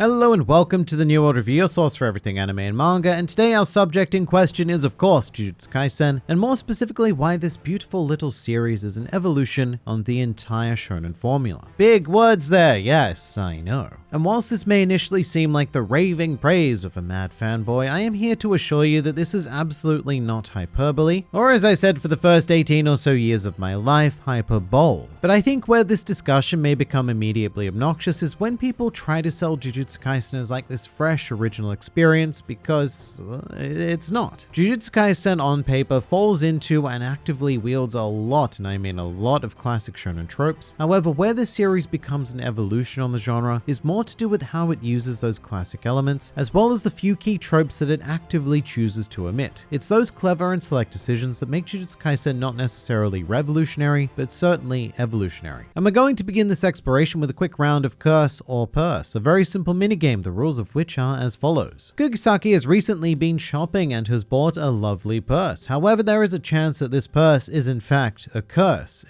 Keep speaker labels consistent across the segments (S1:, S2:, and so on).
S1: Hello and welcome to the New World Review, your source for everything anime and manga, and today our subject in question is of course Jujutsu Kaisen, and more specifically why this beautiful little series is an evolution on the entire shonen formula. Big words there, yes, I know. And whilst this may initially seem like the raving praise of a mad fanboy, I am here to assure you that this is absolutely not hyperbole, or as I said for the first 18 or so years of my life, hyperbole. But I think where this discussion may become immediately obnoxious is when people try to sell Jujutsu Kaisen as like this fresh, original experience, because it's not. Jujutsu Kaisen on paper falls into and actively wields a lot, and I mean a lot, of classic shonen tropes. However, where this series becomes an evolution on the genre is more to do with how it uses those classic elements, as well as the few key tropes that it actively chooses to omit. It's those clever and select decisions that make Jujutsu Kaisen not necessarily revolutionary, but certainly evolutionary. And we're going to begin this exploration with a quick round of Curse or Purse, a very simple minigame, the rules of which are as follows. Kugisaki has recently been shopping and has bought a lovely purse. However, there is a chance that this purse is in fact a curse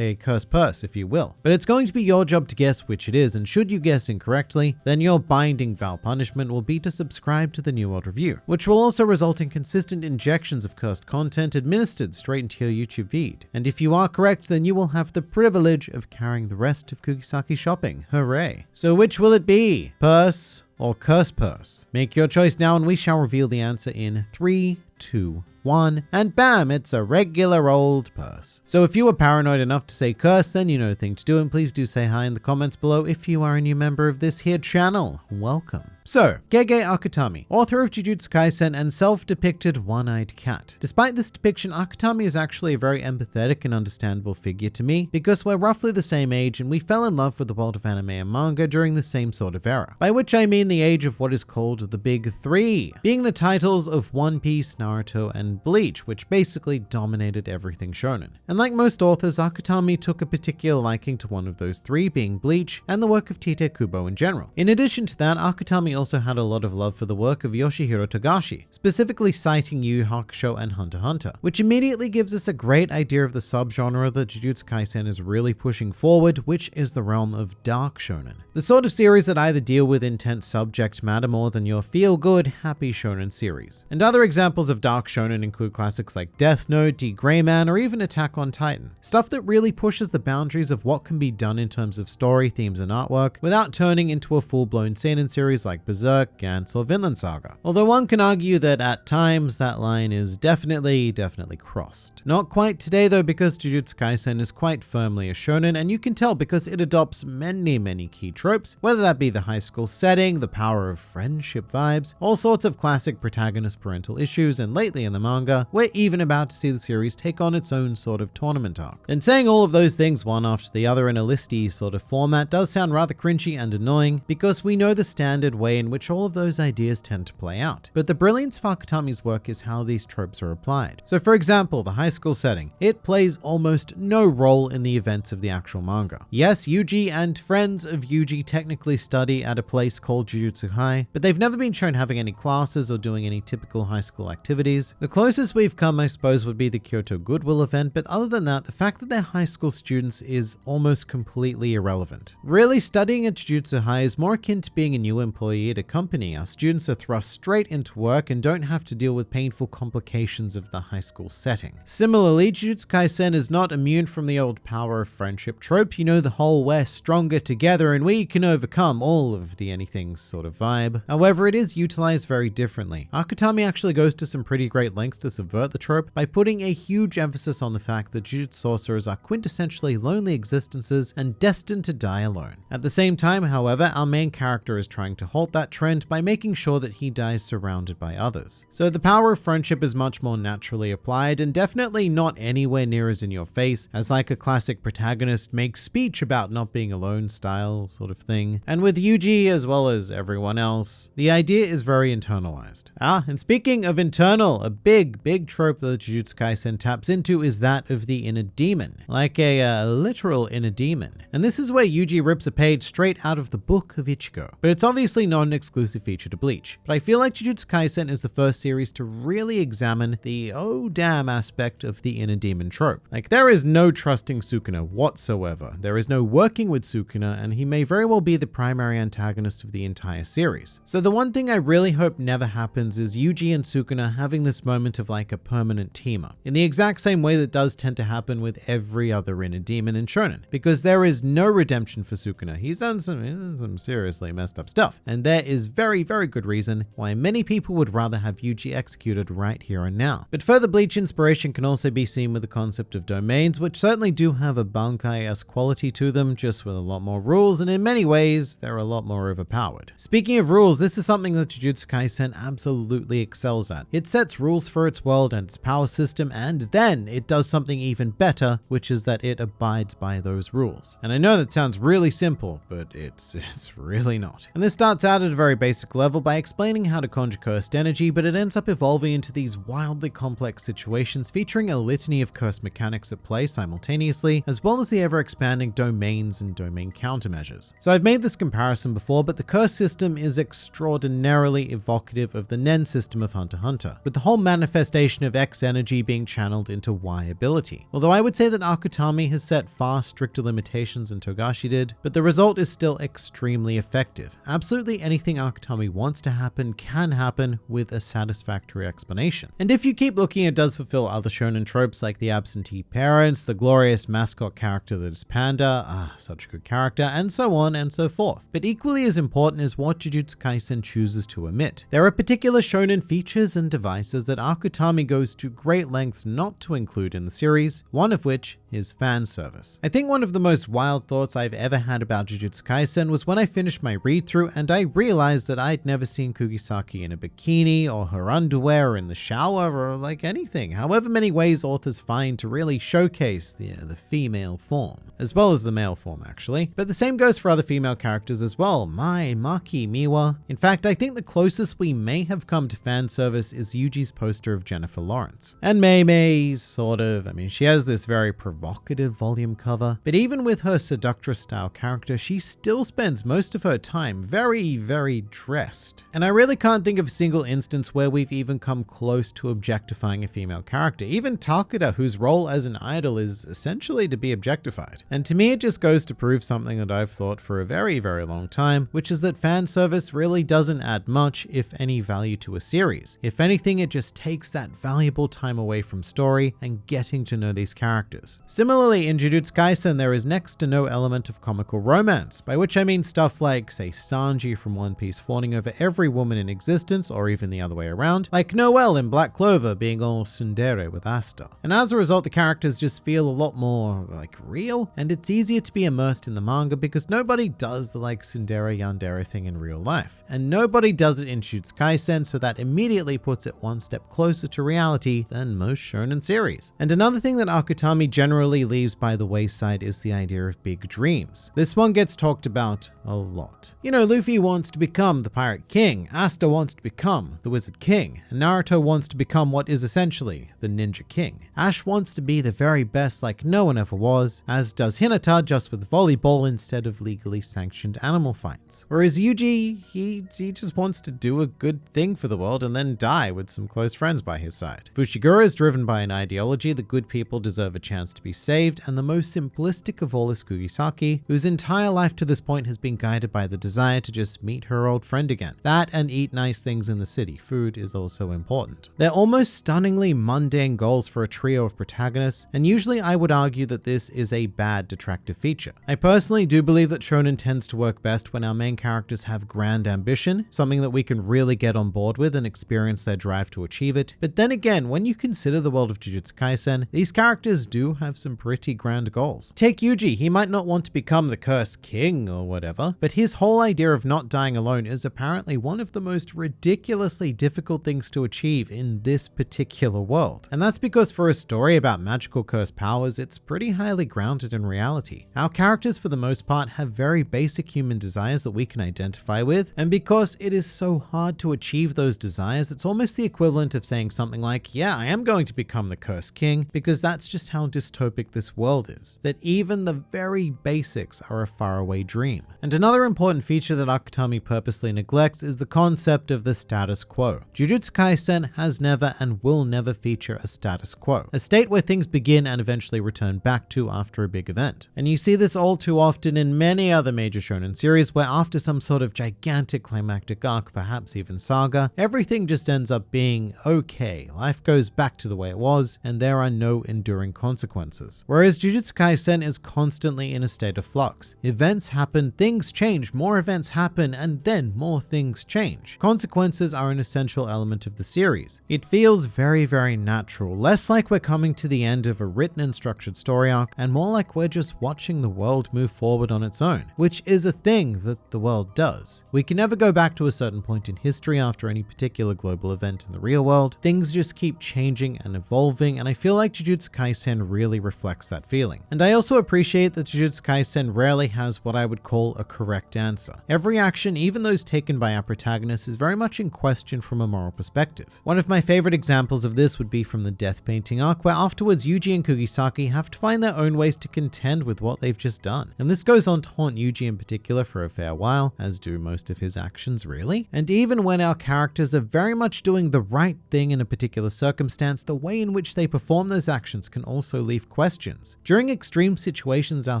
S1: purse, if you will. But it's going to be your job to guess which it is, and should you guess incorrectly, then your binding vow punishment will be to subscribe to the New World Review, which will also result in consistent injections of cursed content administered straight into your YouTube feed. And if you are correct, then you will have the privilege of carrying the rest of Kugisaki shopping. Hooray. So which will it be? Purse or curse purse? Make your choice now and we shall reveal the answer in 3, 2, 1, and bam, it's a regular old purse. So if you were paranoid enough to say curse, then you know the thing to do, and please do say hi in the comments below if you are a new member of this here channel. Welcome. So, Gege Akutami, author of Jujutsu Kaisen and self-depicted one-eyed cat. Despite this depiction, Akutami is actually a very empathetic and understandable figure to me because we're roughly the same age and we fell in love with the world of anime and manga during the same sort of era. By which I mean the age of what is called the Big Three, being the titles of One Piece, Naruto, and Bleach, which basically dominated everything shonen. And like most authors, Akutami took a particular liking to one of those three, being Bleach, and the work of Tite Kubo in general. In addition to that, Akutami also had a lot of love for the work of Yoshihiro Togashi, specifically citing Yu Yu Hakusho and Hunter x Hunter, which immediately gives us a great idea of the subgenre that Jujutsu Kaisen is really pushing forward, which is the realm of dark shonen. The sort of series that either deal with intense subject matter more than your feel-good, happy shonen series. And other examples of dark shonen include classics like Death Note, D. Gray Man, or even Attack on Titan. Stuff that really pushes the boundaries of what can be done in terms of story, themes, and artwork without turning into a full-blown seinen series like Berserk, Gantz, or Vinland Saga. Although one can argue that at times that line is definitely crossed. Not quite today though, because Jujutsu Kaisen is quite firmly a shonen, and you can tell because it adopts many key tropes, whether that be the high school setting, the power of friendship vibes, all sorts of classic protagonist parental issues, and lately in the manga, we're even about to see the series take on its own sort of tournament arc. And saying all of those things one after the other in a listy sort of format does sound rather cringy and annoying, because we know the standard way in which all of those ideas tend to play out. But the brilliance of Akutami's work is how these tropes are applied. So for example, the high school setting. It plays almost no role in the events of the actual manga. Yes, Yuji and friends of Yuji technically study at a place called Jujutsu High, but they've never been shown having any classes or doing any typical high school activities. The closest we've come, I suppose, would be the Kyoto Goodwill event, but other than that, the fact that they're high school students is almost completely irrelevant. Really, studying at Jujutsu High is more akin to being a new employee at a company. Our students are thrust straight into work and don't have to deal with painful complications of the high school setting. Similarly, Jujutsu Kaisen is not immune from the old power of friendship trope, you know, the whole we're stronger together and we can overcome all of the anything sort of vibe. However, it is utilized very differently. Akutami actually goes to some pretty great lengths to subvert the trope by putting a huge emphasis on the fact that Jujutsu sorcerers are quintessentially lonely existences and destined to die alone. At the same time, however, our main character is trying to halt that trend by making sure that he dies surrounded by others. So the power of friendship is much more naturally applied and definitely not anywhere near as in your face as like a classic protagonist makes speech about not being alone style sort of thing. And with Yuji as well as everyone else, the idea is very internalized. And speaking of internal, a big trope that Jujutsu Kaisen taps into is that of the inner demon, like a literal inner demon. And this is where Yuji rips a page straight out of the book of Ichigo. But it's obviously not shonen exclusive feature to Bleach. But I feel like Jujutsu Kaisen is the first series to really examine the oh damn aspect of the inner demon trope. Like, there is no trusting Sukuna whatsoever. There is no working with Sukuna, and he may very well be the primary antagonist of the entire series. So the one thing I really hope never happens is Yuji and Sukuna having this moment of like a permanent team up, in the exact same way that does tend to happen with every other inner demon in shonen, because there is no redemption for Sukuna. He's done some seriously messed up stuff, and there is very good reason why many people would rather have Yuji executed right here and now. But further Bleach inspiration can also be seen with the concept of domains, which certainly do have a Bankai-esque quality to them, just with a lot more rules, and in many ways they're a lot more overpowered. Speaking of rules, this is something that Jujutsu Kaisen absolutely excels at. It sets rules for its world and its power system, and then it does something even better, which is that it abides by those rules. And I know that sounds really simple, but it's really not. And this starts out at a very basic level by explaining how to conjure cursed energy, but it ends up evolving into these wildly complex situations featuring a litany of cursed mechanics at play simultaneously, as well as the ever-expanding domains and domain countermeasures. So I've made this comparison before, but the curse system is extraordinarily evocative of the Nen system of Hunter x Hunter, with the whole manifestation of X energy being channeled into Y ability. Although I would say that Akutami has set far stricter limitations than Togashi did, but the result is still extremely effective. Absolutely anything Akutami wants to happen can happen with a satisfactory explanation. And if you keep looking, it does fulfill other shonen tropes like the absentee parents, the glorious mascot character that is Panda, such a good character, and so on and so forth. But equally as important is what Jujutsu Kaisen chooses to omit. There are particular shonen features and devices that Akutami goes to great lengths not to include in the series, one of which is fan service. I think one of the most wild thoughts I've ever had about Jujutsu Kaisen was when I finished my read-through and I realized that I'd never seen Kugisaki in a bikini or her underwear or in the shower or like anything, however many ways authors find to really showcase the female form, as well as the male form actually. But the same goes for other female characters as well. Maki, Miwa. In fact, I think the closest we may have come to fan service is Yuji's poster of Jennifer Lawrence. And Mei sort of, she has this very provocative volume cover, but even with her seductress style character, she still spends most of her time very dressed. And I really can't think of a single instance where we've even come close to objectifying a female character. Even Takeda, whose role as an idol is essentially to be objectified. And to me, it just goes to prove something that I've thought for a very long time, which is that fan service really doesn't add much, if any, value to a series. If anything, it just takes that valuable time away from story and getting to know these characters. Similarly, in Jujutsu Kaisen, there is next to no element of comical romance, by which I mean stuff like, say, Sanji from One Piece fawning over every woman in existence, or even the other way around, like Noelle in Black Clover being all tsundere with Asta. And as a result, the characters just feel a lot more, like, real, and it's easier to be immersed in the manga because nobody does the, like, tsundere yandere thing in real life. And nobody does it in Jujutsu Kaisen, so that immediately puts it one step closer to reality than most shonen series. And another thing that Akutami generally leaves by the wayside is the idea of big dreams. This one gets talked about a lot. You know, Luffy wants to become the Pirate King, Asta wants to become the Wizard King, and Naruto wants to become what is essentially the Ninja King. Ash wants to be the very best like no one ever was, as does Hinata, just with volleyball instead of legally sanctioned animal fights. Whereas Yuji, he just wants to do a good thing for the world and then die with some close friends by his side. Fushiguro is driven by an ideology that good people deserve a chance to be saved, and the most simplistic of all is Kugisaki, whose entire life to this point has been guided by the desire to just meet her old friend again. That and eat nice things in the city. Food is also important. They're almost stunningly mundane goals for a trio of protagonists, and usually I would argue that this is a bad detractive feature. I personally do believe that shonen tends to work best when our main characters have grand ambition, something that we can really get on board with and experience their drive to achieve it. But then again, when you consider the world of Jujutsu Kaisen, these characters do have some pretty grand goals. Take Yuji, he might not want to become the Cursed King or whatever, but his whole idea of not dying alone is apparently one of the most ridiculously difficult things to achieve in this particular world. And that's because for a story about magical cursed powers, it's pretty highly grounded in reality. Our characters for the most part have very basic human desires that we can identify with, and because it is so hard to achieve those desires, it's almost the equivalent of saying something like, yeah, I am going to become the Cursed King, because that's just how dystopic this world is, that even the very basics are a faraway dream. And another important feature that Akutami Mikami purposely neglects is the concept of the status quo. Jujutsu Kaisen has never and will never feature a status quo, a state where things begin and eventually return back to after a big event. And you see this all too often in many other major shonen series where after some sort of gigantic climactic arc, perhaps even saga, everything just ends up being okay. Life goes back to the way it was, and there are no enduring consequences. Whereas Jujutsu Kaisen is constantly in a state of flux. Events happen, things change, more events happen, and then more things change. Consequences are an essential element of the series. It feels very, very natural, less like we're coming to the end of a written and structured story arc, and more like we're just watching the world move forward on its own, which is a thing that the world does. We can never go back to a certain point in history after any particular global event in the real world. Things just keep changing and evolving, and I feel like Jujutsu Kaisen really reflects that feeling. And I also appreciate that Jujutsu Kaisen rarely has what I would call a correct answer. Every action, even those taken by our protagonist, is very much in question from a moral perspective. One of my favorite examples of this would be from the death painting arc, where afterwards Yuji and Kugisaki have to find their own ways to contend with what they've just done. And this goes on to haunt Yuji in particular for a fair while, as do most of his actions really. And even when our characters are very much doing the right thing in a particular circumstance, the way in which they perform those actions can also leave questions. During extreme situations, our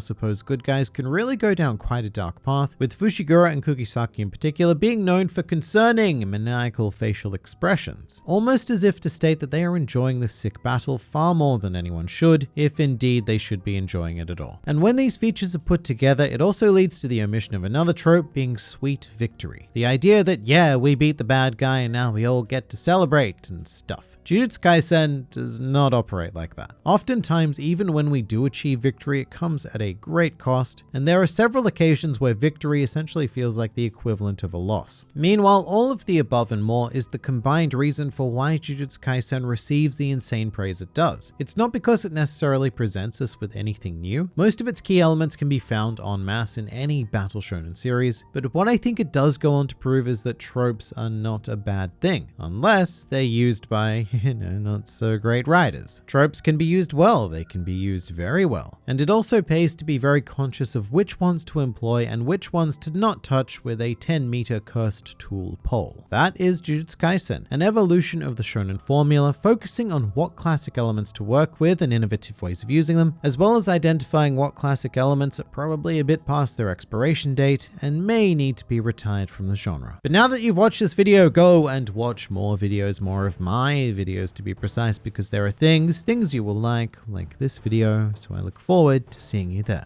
S1: supposed good guys can really go down quite a dark path, with Fushiguro and Kugisaki in particular being known for concerning maniacal facial expressions, almost as if to state that they are enjoying the sick battle far more than anyone should, if indeed they should be enjoying it at all. And when these features are put together, it also leads to the omission of another trope being sweet victory. The idea that, yeah, we beat the bad guy and now we all get to celebrate and stuff. Jujutsu Kaisen does not operate like that. Oftentimes, even when we do achieve victory, it comes at a great cost, and there are several occasions where victory essentially feels like the equivalent of a loss. Meanwhile, all of the above and more is the combined reason for why Jujutsu Kaisen receives the insane praise it does. It's not because it necessarily presents us with anything new. Most of its key elements can be found en masse in any battle shonen series, but what I think it does go on to prove is that tropes are not a bad thing, unless they're used by, not so great writers. Tropes can be used well, they can be used very well. And it also pays to be very conscious of which ones to employ and which ones to not touch with a 10-meter cursed tool pole. That is Jujutsu Kaisen, an evolution of the shonen formula, focusing on what classic elements to work with and innovative ways of using them, as well as identifying what classic elements are probably a bit past their expiration date and may need to be retired from the genre. But now that you've watched this video, go and watch more videos, more of my videos to be precise, because there are things you will like this video, so I look forward to seeing you there.